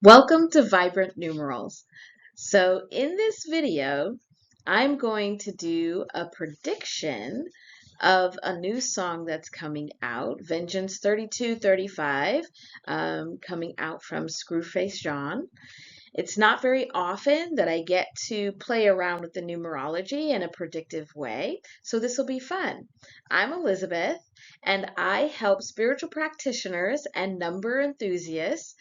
Welcome to Vibrant Numerals. So in this video, I'm going to do a prediction of a new song that's coming out, Vengeance 3235, coming out from Scru Face Jean. It's not very often that I get to play around with the numerology in a predictive way, so this will be fun. I'm Elizabeth, and I help spiritual practitioners and number enthusiasts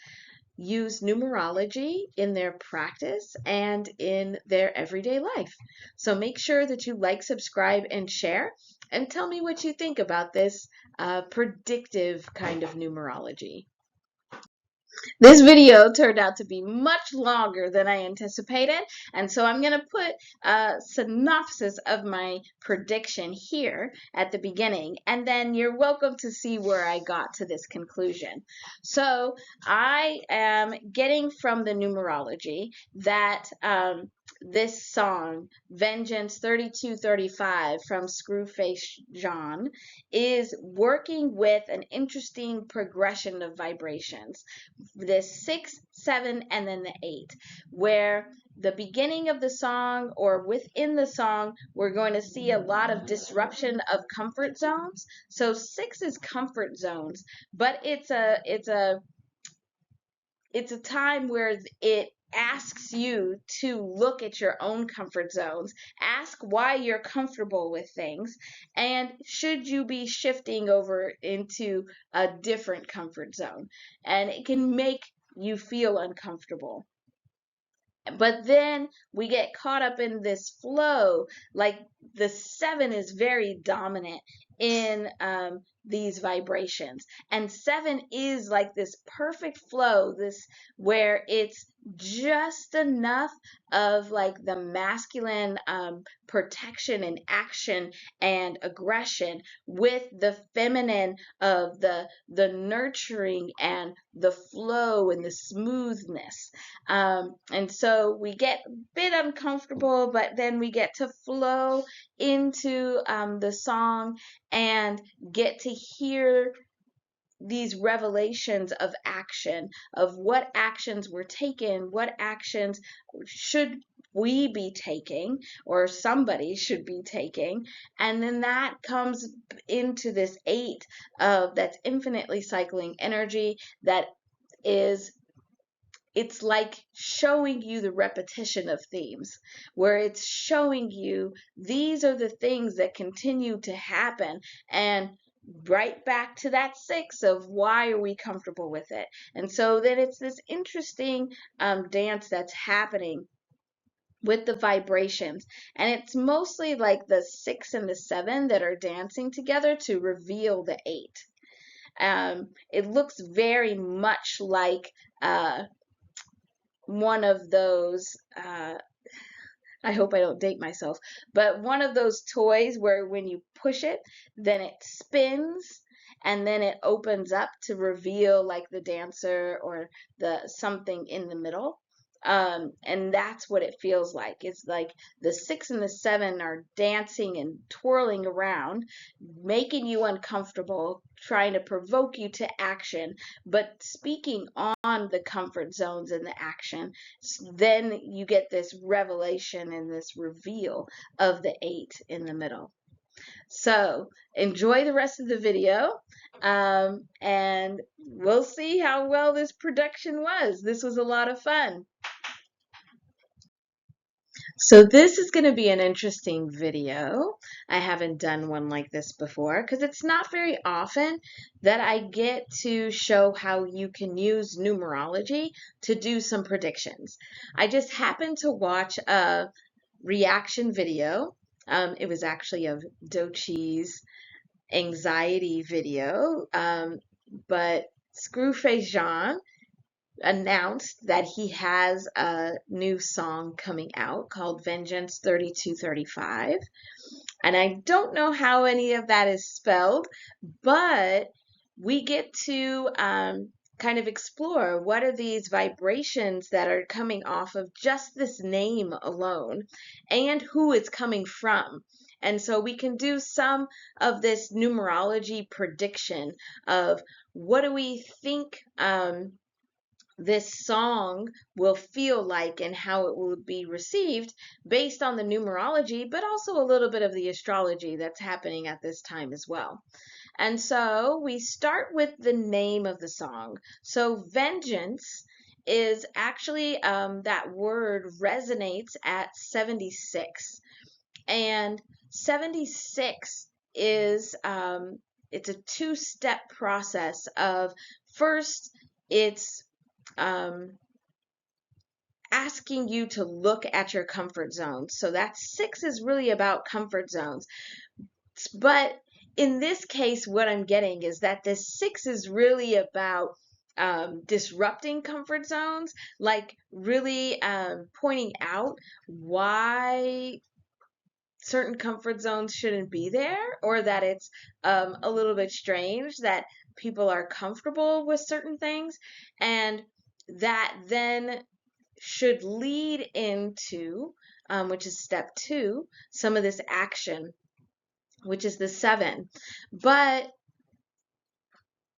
use numerology in their practice and in their everyday life. So make sure that you like, subscribe, and share, and tell me what you think about this predictive kind of numerology. This video turned out to be much longer than I anticipated, and so I'm going to put a synopsis of my prediction here at the beginning, and then you're welcome to see where I got to this conclusion. So I am getting from the numerology that this song, Vengeance 3235 from Scru Face Jean, is working with an interesting progression of vibrations. This 6, 7, and then the 8, where the beginning of the song or within the song, we're going to see a lot of disruption of comfort zones. So 6 is comfort zones, but it's a time where it asks you to look at your own comfort zones, ask why you're comfortable with things, and should you be shifting over into a different comfort zone. And it can make you feel uncomfortable. But then we get caught up in this flow, like the 7 is very dominant in these vibrations, and 7 is like this perfect flow, this where it's just enough of like the masculine protection and action and aggression with the feminine of the nurturing and the flow and the smoothness. And so we get a bit uncomfortable, but then we get to flow into the song and get to hear these revelations of action, of what actions were taken, what actions should we be taking, or somebody should be taking. And then that comes into this 8 of that's infinitely cycling energy that is, it's like showing you the repetition of themes, where it's showing you these are the things that continue to happen, and right back to that 6 of why are we comfortable with it. And so then it's this interesting dance that's happening with the vibrations, and it's mostly like the 6 and the 7 that are dancing together to reveal the 8. It looks very much like one of those I hope I don't date myself, but one of those toys where when you push it, then it spins and then it opens up to reveal like the dancer or the something in the middle. And that's what it feels like. It's like the 6 and the 7 are dancing and twirling around, making you uncomfortable, trying to provoke you to action, but speaking on the comfort zones and the action. Then you get this revelation and this reveal of the 8 in the middle. So enjoy the rest of the video, and we'll see how well this production was. This was a lot of fun. So this is going to be an interesting video. I haven't done one like this before because it's not very often that I get to show how you can use numerology to do some predictions. I just happened to watch a reaction video. It was actually a Dochi's anxiety video, but Scru Face Jean announced that he has a new song coming out called Vengeance 3235. And I don't know how any of that is spelled, but we get to kind of explore what are these vibrations that are coming off of just this name alone and who it's coming from. And so we can do some of this numerology prediction of what do we think this song will feel like and how it will be received based on the numerology, but also a little bit of the astrology that's happening at this time as well. And so we start with the name of the song. So vengeance is actually, that word resonates at 76. And 76 is, it's a two-step process of, first, it's asking you to look at your comfort zones. So that 6 is really about comfort zones. But in this case, what I'm getting is that this 6 is really about disrupting comfort zones, like really pointing out why certain comfort zones shouldn't be there, or that it's a little bit strange that people are comfortable with certain things, and that then should lead into, which is step 2, some of this action, which is the 7. But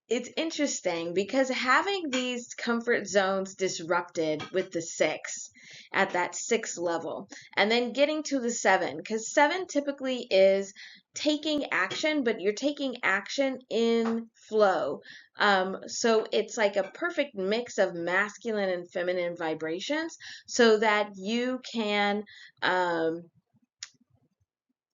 it's interesting because having these comfort zones disrupted with the 6 at that 6 level, and then getting to the 7, because 7 typically is taking action, but you're taking action in flow. So it's like a perfect mix of masculine and feminine vibrations so that you can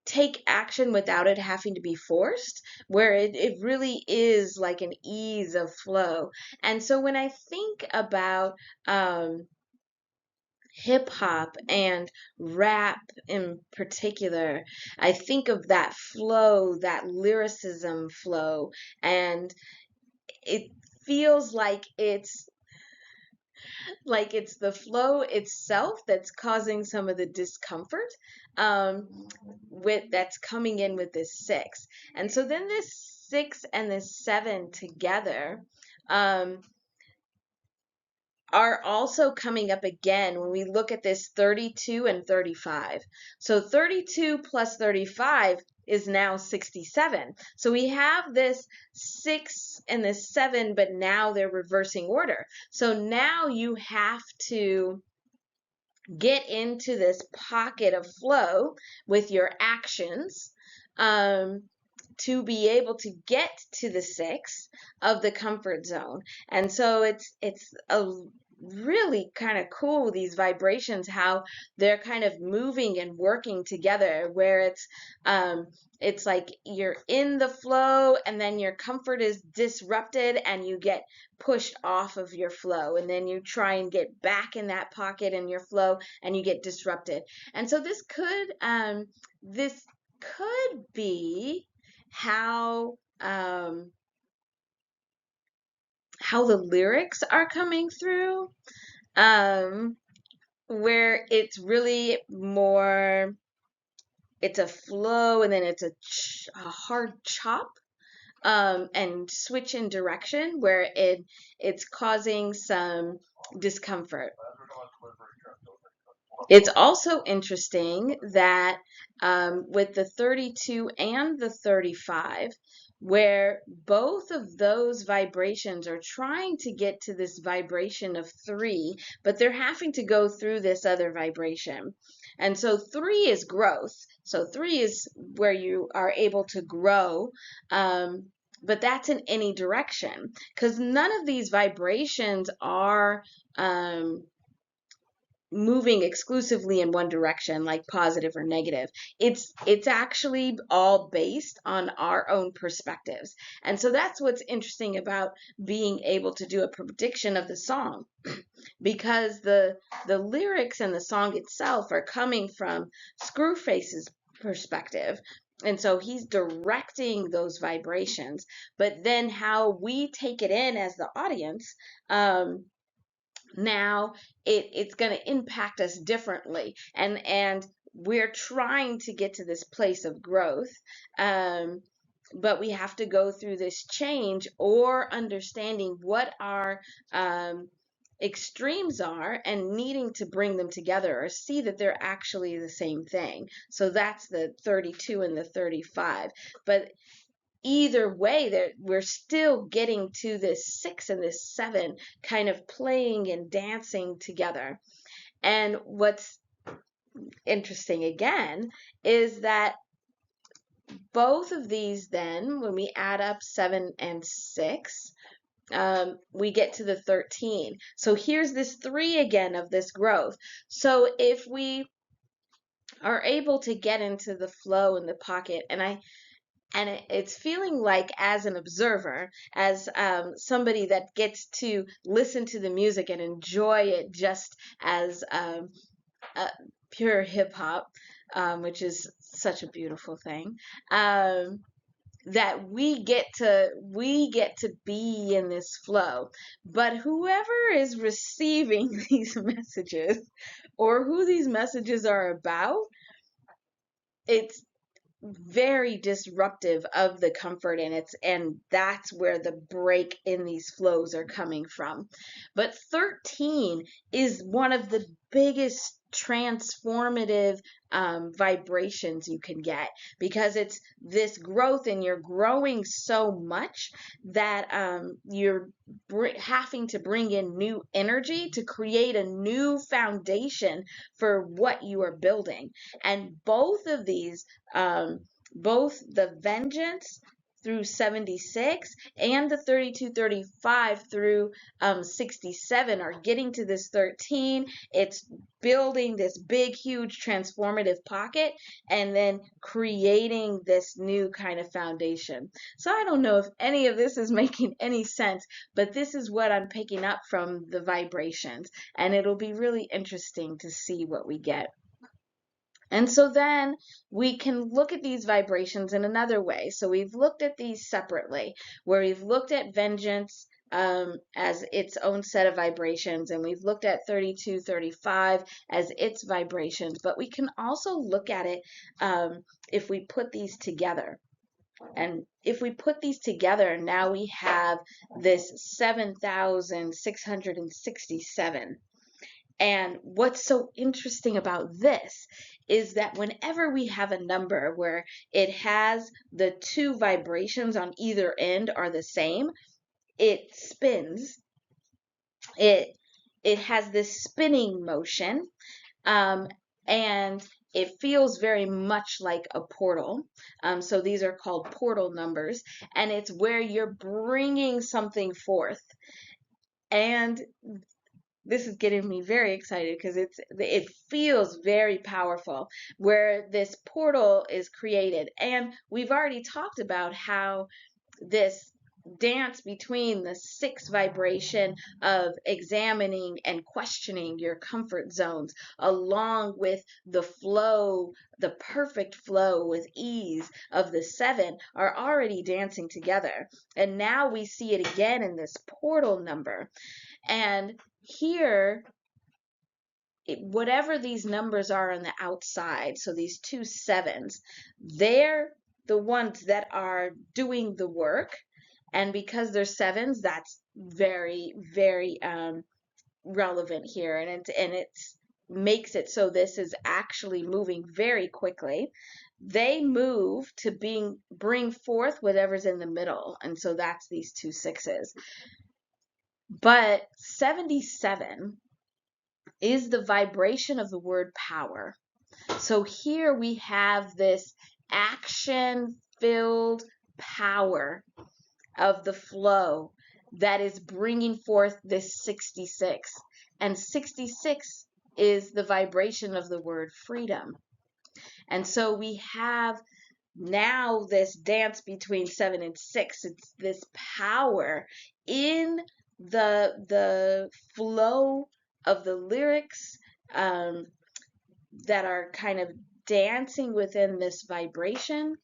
take action without it having to be forced, where it really is like an ease of flow. And so when I think about hip hop and rap in particular, I think of that flow, that lyricism flow, and it feels like it's the flow itself that's causing some of the discomfort, with that's coming in with this 6. And so then this 6 and this 7 together um, are also coming up again when we look at this 32 and 35. So 32 plus 35 is now 67. So we have this 6 and this 7, but now they're reversing order. So now you have to get into this pocket of flow with your actions, to be able to get to the 6 of the comfort zone. And so it's a really kind of cool, these vibrations, how they're kind of moving and working together, where it's like you're in the flow and then your comfort is disrupted and you get pushed off of your flow, and then you try and get back in that pocket in your flow and you get disrupted. And so this could be how the lyrics are coming through, where it's really more, it's a flow and then it's a hard chop, and switch in direction, where it's causing some discomfort. It's also interesting that, with the 32 and the 35, where both of those vibrations are trying to get to this vibration of 3, but they're having to go through this other vibration. And so 3 is growth. So 3 is where you are able to grow, but that's in any direction, because none of these vibrations are moving exclusively in one direction, like positive or negative. It's actually all based on our own perspectives. And so that's what's interesting about being able to do a prediction of the song, because the lyrics and the song itself are coming from Scru Face's perspective. And so he's directing those vibrations, but then how we take it in as the audience, now it's going to impact us differently, and we're trying to get to this place of growth, but we have to go through this change, or understanding what our extremes are and needing to bring them together, or see that they're actually the same thing. So that's the 32 and the 35. But either way, we're still getting to this 6 and this 7 kind of playing and dancing together. And what's interesting again is that both of these, then when we add up 7 and 6, we get to the 13. So here's this 3 again of this growth. So if we are able to get into the flow in the pocket, and it's feeling like, as an observer, as somebody that gets to listen to the music and enjoy it just as pure hip hop, which is such a beautiful thing. That we get to be in this flow. But whoever is receiving these messages, or who these messages are about, it's very disruptive of the comfort, and that's where the break in these flows are coming from. But 13 is one of the biggest transformative vibrations you can get, because it's this growth, and you're growing so much that you're having to bring in new energy to create a new foundation for what you are building. And both of these, both the vengeance through 76 and the 3235 through 67, are getting to this 13. It's building this big, huge, transformative pocket, and then creating this new kind of foundation. So I don't know if any of this is making any sense, but this is what I'm picking up from the vibrations, and it'll be really interesting to see what we get. And so then we can look at these vibrations in another way. So we've looked at these separately, where we've looked at vengeance as its own set of vibrations, and we've looked at 3235 as its vibrations. But we can also look at it if we put these together. And if we put these together, now we have this 7,667. And what's so interesting about this is that whenever we have a number where it has the two vibrations on either end are the same, it spins. It has this spinning motion, and it feels very much like a portal. So these are called portal numbers, and it's where you're bringing something forth. And this is getting me very excited, because it feels very powerful, where this portal is created. And we've already talked about how this dance between the 6 vibration of examining and questioning your comfort zones, along with the flow, the perfect flow with ease of the 7, are already dancing together. And now we see it again in this portal number. And here, whatever these numbers are on the outside, so these 2 7s, they're the ones that are doing the work. And because they're 7s, that's very, very relevant here. And it makes it so this is actually moving very quickly. They move to bring forth whatever's in the middle. And so that's these 2 6s. But 77 is the vibration of the word power. So here we have this action-filled power of the flow that is bringing forth this 66. And 66 is the vibration of the word freedom. And so we have now this dance between 7 and 6. It's this power in the flow of the lyrics that are kind of dancing within this vibration,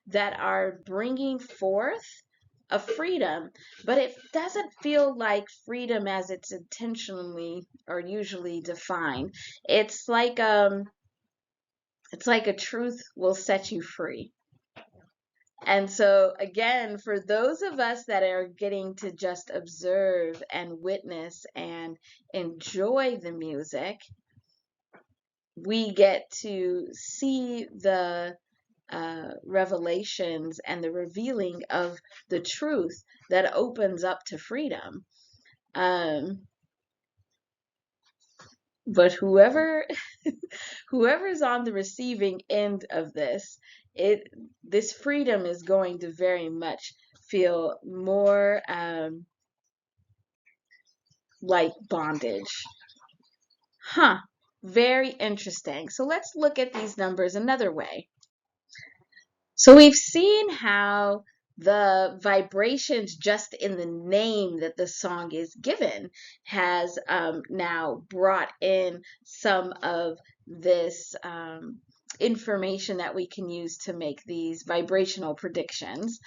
that are bringing forth a freedom. But it doesn't feel like freedom as it's intentionally or usually defined. It's like a truth will set you free. And so again, for those of us that are getting to just observe and witness and enjoy the music, we get to see the revelations and the revealing of the truth that opens up to freedom. But whoever's on the receiving end of this freedom is going to very much feel more like bondage. Huh. Very interesting. So let's look at these numbers another way. So we've seen how the vibrations just in the name that the song is given has now brought in some of this information that we can use to make these vibrational predictions.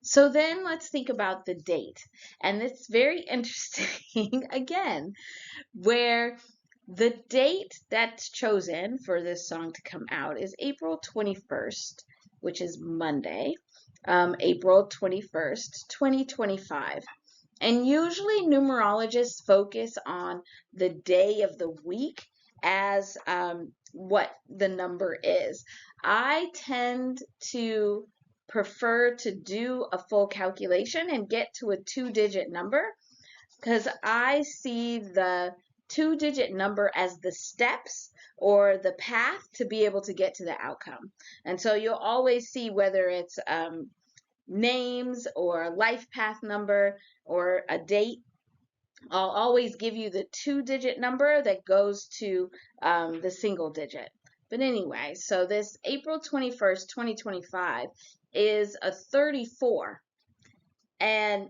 So then let's think about the date. And it's very interesting again, where the date that's chosen for this song to come out is April 21st, which is Monday, April 21st, 2025. And usually numerologists focus on the day of the week as what the number is. I tend to prefer to do a full calculation and get to a 2-digit number because I see the 2-digit number as the steps or the path to be able to get to the outcome. And so you'll always see whether it's names or life path number or a date. I'll always give you the 2-digit number that goes to the single digit. But anyway, so this April 21st, 2025 is a 34. And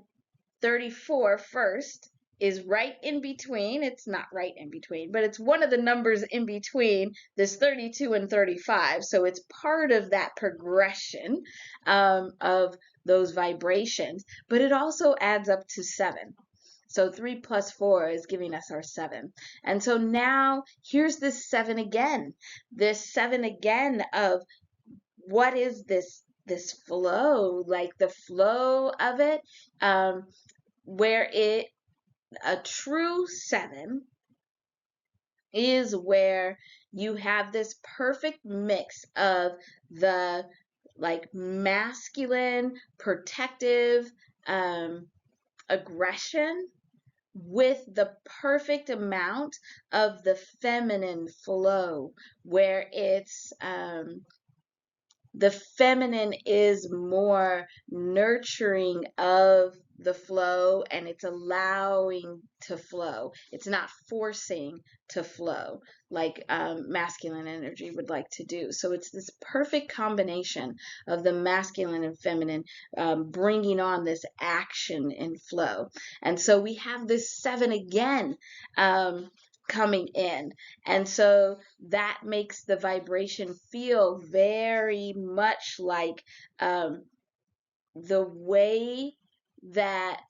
34 first is right in between. It's not right in between, but it's one of the numbers in between this 32 and 35. So it's part of that progression of those vibrations, but it also adds up to 7. So 3 plus 4 is giving us our 7. And so now here's this 7 again. This 7 again of what is this flow, like the flow of it, where a true 7 is where you have this perfect mix of the like masculine, protective aggression with the perfect amount of the feminine flow, where it's the feminine is more nurturing of the flow and it's allowing to flow. It's not forcing to flow like masculine energy would like to do. So it's this perfect combination of the masculine and feminine bringing on this action and flow. And so we have this 7 again coming in. And so that makes the vibration feel very much like the way that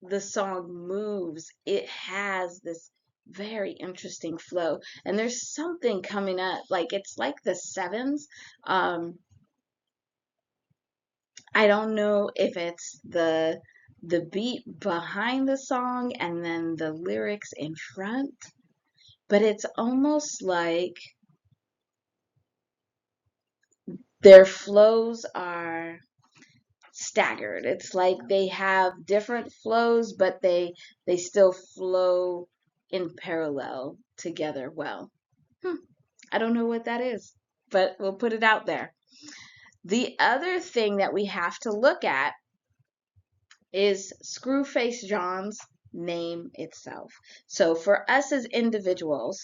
the song moves. It has this very interesting flow. And there's something coming up, like it's like the 7s. I don't know if it's the beat behind the song and then the lyrics in front, but it's almost like their flows are staggered. It's like they have different flows, but they still flow in parallel together well. I don't know what that is, but we'll put it out there. The other thing that we have to look at is Scru Face Jean's name itself. So for us as individuals,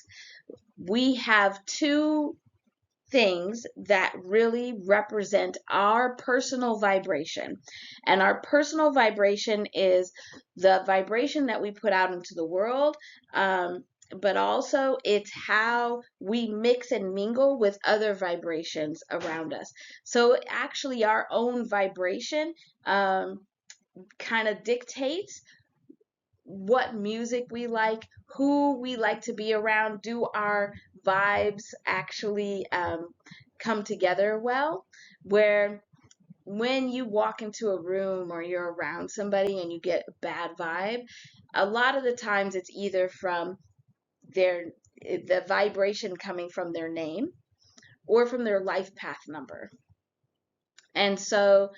we have 2 things that really represent our personal vibration. And our personal vibration is the vibration that we put out into the world, but also it's how we mix and mingle with other vibrations around us. So actually our own vibration kind of dictates what music we like, who we like to be around. Do our vibes actually come together well? Where when you walk into a room or you're around somebody and you get a bad vibe, a lot of the times it's either from the vibration coming from their name or from their life path number. And so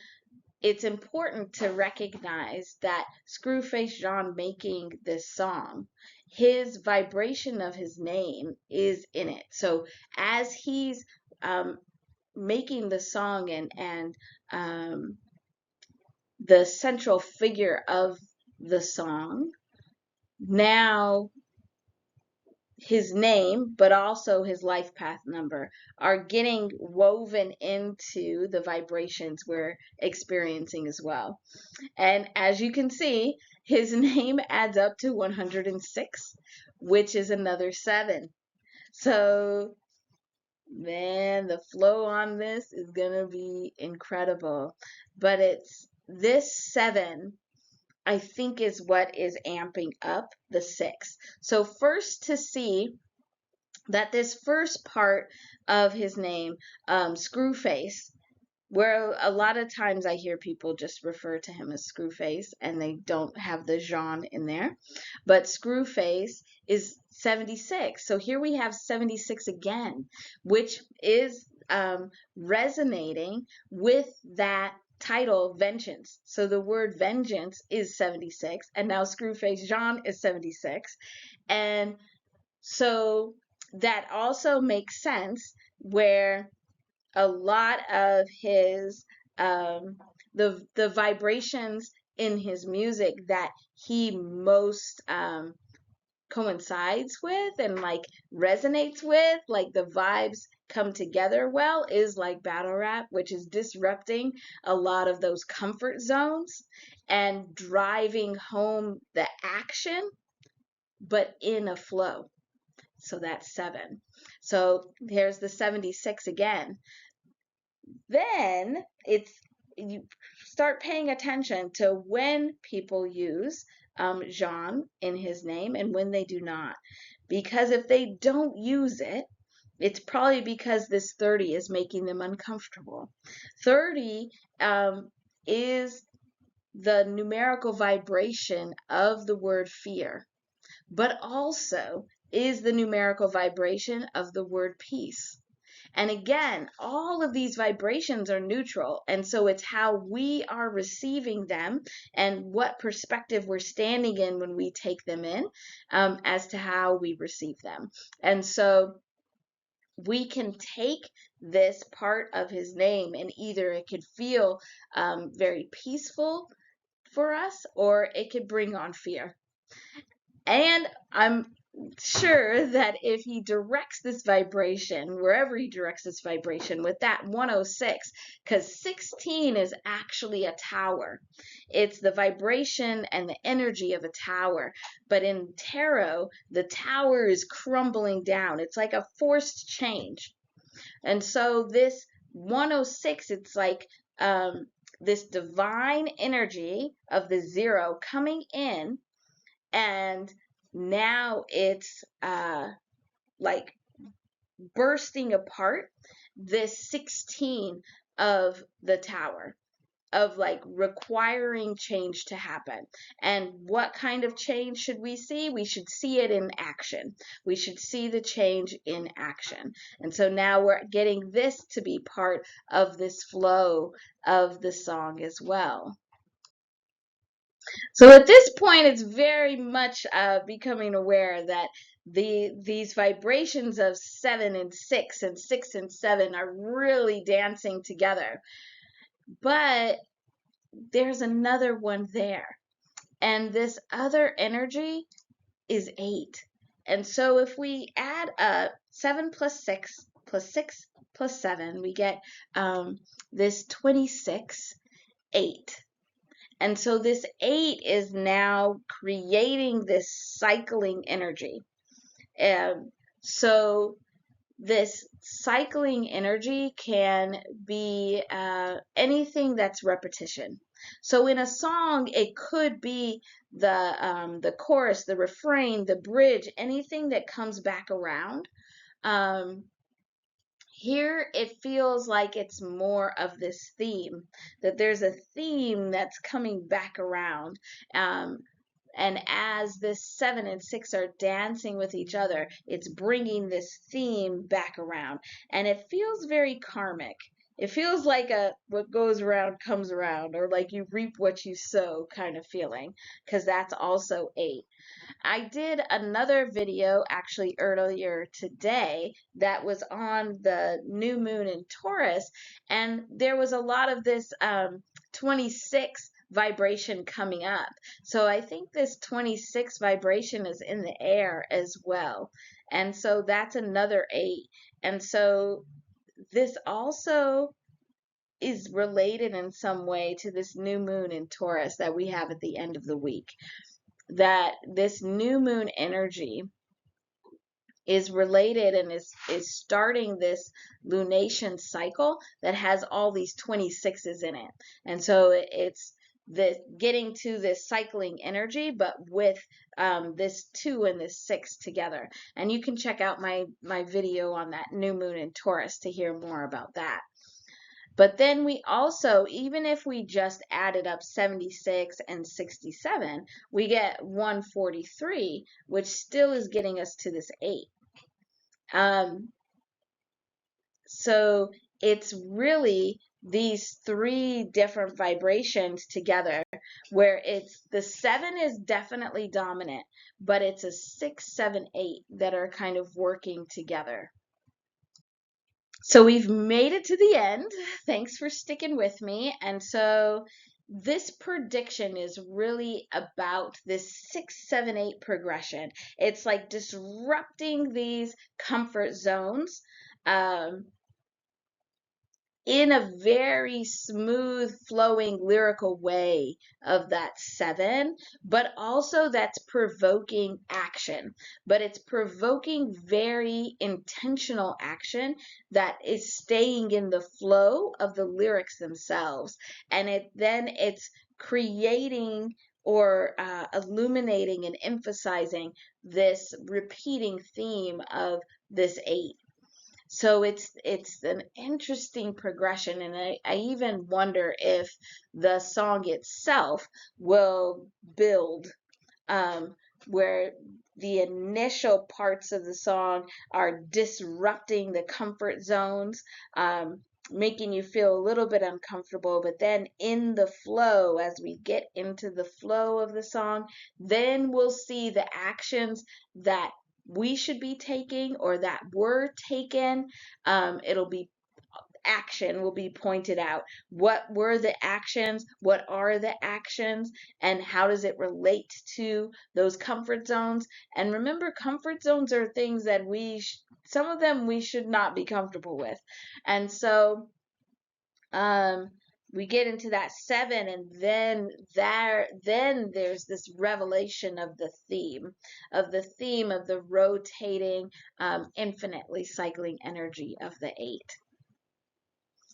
it's important to recognize that Scru Face Jean making this song, his vibration of his name is in it. So as he's making the song and the central figure of the song, now his name, but also his life path number, are getting woven into the vibrations we're experiencing as well. And as you can see, his name adds up to 106, which is another 7. So, man, the flow on this is going to be incredible. But it's this 7, I think, is what is amping up the 6. So, first, to see that this first part of his name, Screw Face, where a lot of times I hear people just refer to him as Screw Face and they don't have the Jean in there. But Screw Face is 76. So here we have 76 again, which is resonating with that title, Vengeance. So the word vengeance is 76, and now Screw Face Jean is 76. And so that also makes sense where a lot of his the vibrations in his music that he most coincides with and like resonates with, like the vibes come together well, is like battle rap, which is disrupting a lot of those comfort zones and driving home the action, but in a flow. So that's 7. So here's the 76 again. Then you start paying attention to when people use Jean in his name and when they do not. Because if they don't use it, it's probably because this 30 is making them uncomfortable. 30 is the numerical vibration of the word fear, but also is the numerical vibration of the word peace. And again, all of these vibrations are neutral. And so it's how we are receiving them and what perspective we're standing in when we take them in, as to how we receive them. And so we can take this part of his name and either it could feel very peaceful for us or it could bring on fear. And I'm sure that if he directs this vibration, wherever he directs this vibration, with that 106, because 16 is actually a tower. It's the vibration and the energy of a tower. But in tarot, the tower is crumbling down. It's like a forced change. And so this 106, it's like this divine energy of the 0 coming in, and now it's like bursting apart this 16 of the tower, of like requiring change to happen. And what kind of change should we see? We should see it in action. We should see the change in action. And so now we're getting this to be part of this flow of the song as well. So at this point, it's very much becoming aware that these vibrations of 7 and 6 and 6 and 7 are really dancing together. But there's another one there. And this other energy is 8. And so if we add up 7 plus 6 plus 6 plus 7, we get this 26, 8. And so this 8 is now creating this cycling energy. So this cycling energy can be anything that's repetition. So in a song, it could be the chorus, the refrain, the bridge, anything that comes back around. Here it feels like it's more of this theme, that there's a theme that's coming back around. And as this 7 and 6 are dancing with each other, it's bringing this theme back around. And it feels very karmic. it feels like a what goes around comes around, or like you reap what you sow kind of feeling, because that's also 8. I did another video actually earlier today that was on the new moon in Taurus, and there was a lot of this 26 vibration coming up. So I think this 26 vibration is in the air as well. And so that's another 8. And so this also is related in some way to this new moon in Taurus that we have at the end of the week. That this new moon energy is related and is starting this lunation cycle that has all these 26s in it. And so it's the getting to this cycling energy, but with this 2 and this 6 together. And you can check out my video on that new moon in Taurus to hear more about that. But then we also, even if we just added up 76 and 67, we get 143, which still is getting us to this 8. So it's really these 3 different vibrations together, where it's the 7 is definitely dominant, but it's a 6, 7, 8 that are kind of working together. So we've made it to the end. Thanks for sticking with me. And so this prediction is really about this 6, 7, 8 progression. It's like disrupting these comfort zones. In a very smooth flowing lyrical way of that 7, but also that's provoking action, but it's provoking very intentional action that is staying in the flow of the lyrics themselves, and it's creating or illuminating and emphasizing this repeating theme of this 8. So it's an interesting progression, and I even wonder if the song itself will build, where the initial parts of the song are disrupting the comfort zones, making you feel a little bit uncomfortable, but then in the flow, as we get into the flow of the song, then we'll see the actions that we should be taking or that were taken. It'll be action will be pointed out. What were the actions? What are the actions? And how does it relate to those comfort zones? And remember, comfort zones are things that some of them we should not be comfortable with. And so we get into that 7, and then there's this revelation of the theme of the rotating, infinitely cycling energy of the 8.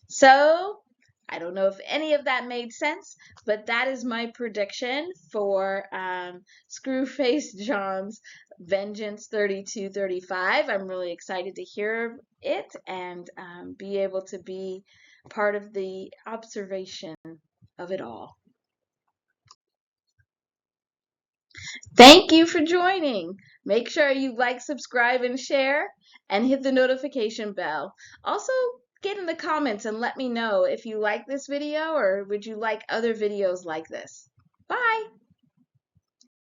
So I don't know if any of that made sense, but that is my prediction for Scru Face Jean's Vengeance 3235. I'm really excited to hear it and be able to be part of the observation of it all. Thank you for joining. Make sure you like, subscribe, and share, and hit the notification bell. Also, get in the comments and let me know if you like this video or would you like other videos like this. Bye!